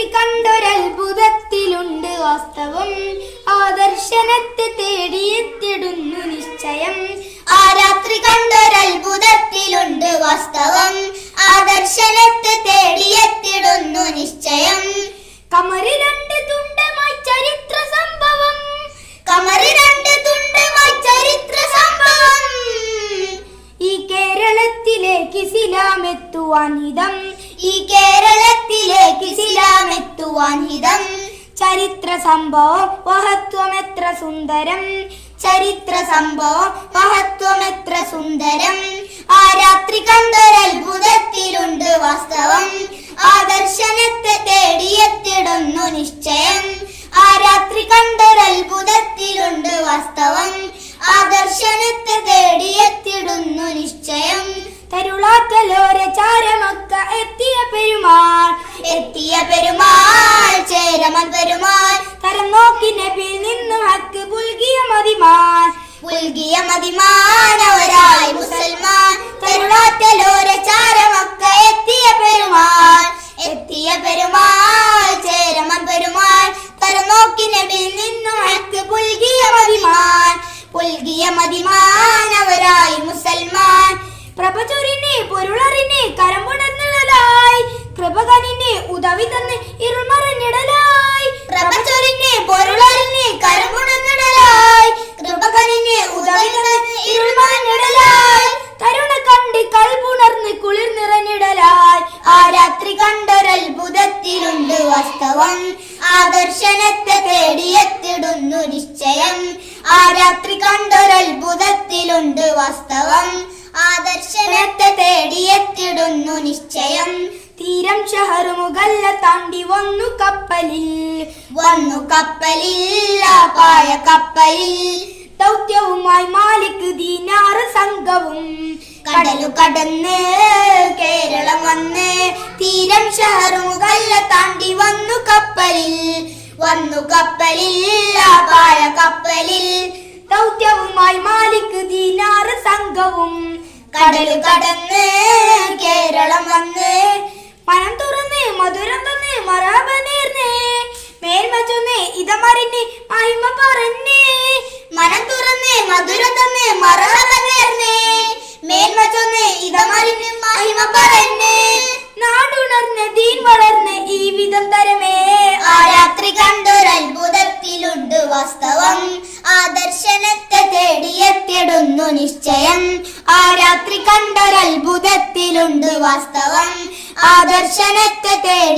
രാത്രി കണ്ടൊരത്ഭുതത്തിലുണ്ട് വാസ്തവം, ആദർശനത്തെ തേടിയെത്തിടുന്നു നിശ്ചയം. ആ രാത്രി കണ്ടൊരത്ഭുതത്തിലുണ്ട് വാസ്തവം, ആദർശനത്തെ തേടിയെത്തിടുന്നു നിശ്ചയം. കമറ് രണ്ട് തുണ്ടമായി ചരിത്ര സംഭവം, കമറ് രണ്ട് തുണ്ടമായി ചരിത്ര സംഭവം. ഈ കേരളത്തിലേക്ക് ഇസ്ലാമെത്തുവാൻ ഹിതം, ഈ കേരളത്തിലേക്ക് ഇസ്ലാമെത്തുവാൻ ഹിതം. ചരിത്ര സംഭവം മഹത്വം എത്ര സുന്ദരം, ചരിത്ര സംഭവം മഹത്വം എത്ര സുന്ദരം. ആ രാത്രി കണ്ടൊരത്ഭുതത്തിലുണ്ട് വാസ്തവം, ആദർശനത്തെ തേടിയെത്തിടുന്നു നിശ്ചയം. ആ രാത്രി കണ്ടൊരത്ഭുതത്തിലുണ്ട് വാസ്തവം, ആദർശനത്തെ തേടിയെത്തിടുന്നു നിശ്ചയം. തരുളാത്തലോര ചാരമക്ക എത്തിയ പെരുമാൾ, എത്തിയ പെരുമാൾ ചേരമൻ പെരുമാൾ. തരം നോക്കി നബിയിൽ നിന്നും ഹക്ക് പുൽകിയ മതിമാൻ, പുൽകിയ മതിമാനവരായി മുസൽമാൻ. തരുളാത്തലോര ചാരമക്ക എത്തിയ പെരുമാൾ, എത്തിയ പെരുമാൾ ചേരമൻ പെരുമാൾ. തരം നോക്കി നബിയിൽ നിന്നും ഹക്ക് പുൽകിയ മതിമാൻ, പുൽകിയ മതിമാനവരായി മുസൽമാൻ. പ്രഭചൊരിനെ പൊരുളറിനെ കരമ്പുണർന്നിടലായി, കൃപകനിനെ ഉദവി തന്ന് ഇരുൾമറഞ്ഞിടലായി. പ്രഭചൊരിനെ പൊരുളറിനെ കരമുണർന്നിടലായി, കൃപകനിനെ ഉദവി തന്ന് ഇരുൾമറഞ്ഞിടലായി. കരുണ കണ്ട് കൽപുണർന്ന് കുളിർ നിറഞ്ഞിടലായി. ആ രാത്രി കണ്ടൊരത്ഭുതത്തിലുണ്ട് വാസ്തവം, ആദർശനത്തെ തേടിയെത്തിടുന്നു നിശ്ചയം. ആ രാത്രി കണ്ടൊരത്ഭുതത്തിലുണ്ട് വാസ്തവം, ആദർശനത്തെ തേടിയെത്തിടുന്നു നിശ്ചയം. തീരം ഷഹറ് മുഗല്ല താണ്ടി വന്നു കപ്പലിൽ, വന്നു കപ്പലിൽ ആ പായ കപ്പലിൽ. ദൗത്യവുമായി മാലിക് ദീനാറ് സംഘവും കടലു കടന്ന് കേരളം വന്ന്. തീരം ഷഹറ് മുഗല്ല താണ്ടി വന്നു കപ്പലിൽ, വന്നു കപ്പലിൽ ആ പായ കപ്പലിൽ. ദൗത്യവുമായി മാലിക് ദീനാറ് സംഘവും കടലു കടന്ന് കേരളം വന്ന്. മനം തുറന്ന് മധുരം തന്ന് മറാബ നേർന്നേ, മേൽമ ചൊന്ന് ഇതമറിഞ്ഞ് മഹിമ പറഞ്ഞേ. മനം തുറന്ന് മധുരം തന്ന് മറഹബ നേർന്നേ, മേൽമ ചൊന്ന് ഇതമറിഞ്ഞ് മഹിമ പറഞ്ഞേ. നാടുണർന്ന് ദീൻ വളർന്ന് ഈ വിധം തരമേ. ആ രാത്രി കണ്ടൊരത്ഭുതത്തിലുണ്ട് വാസ്തവം, ആദർശനത്തെ തേടിയെത്തിടുന്നു നിശ്ചയം. ആ രാത്രി കണ്ടൊരത്ഭുതത്തിലുണ്ട് വാസ്തവം, ആദർശനത്തെ തേടി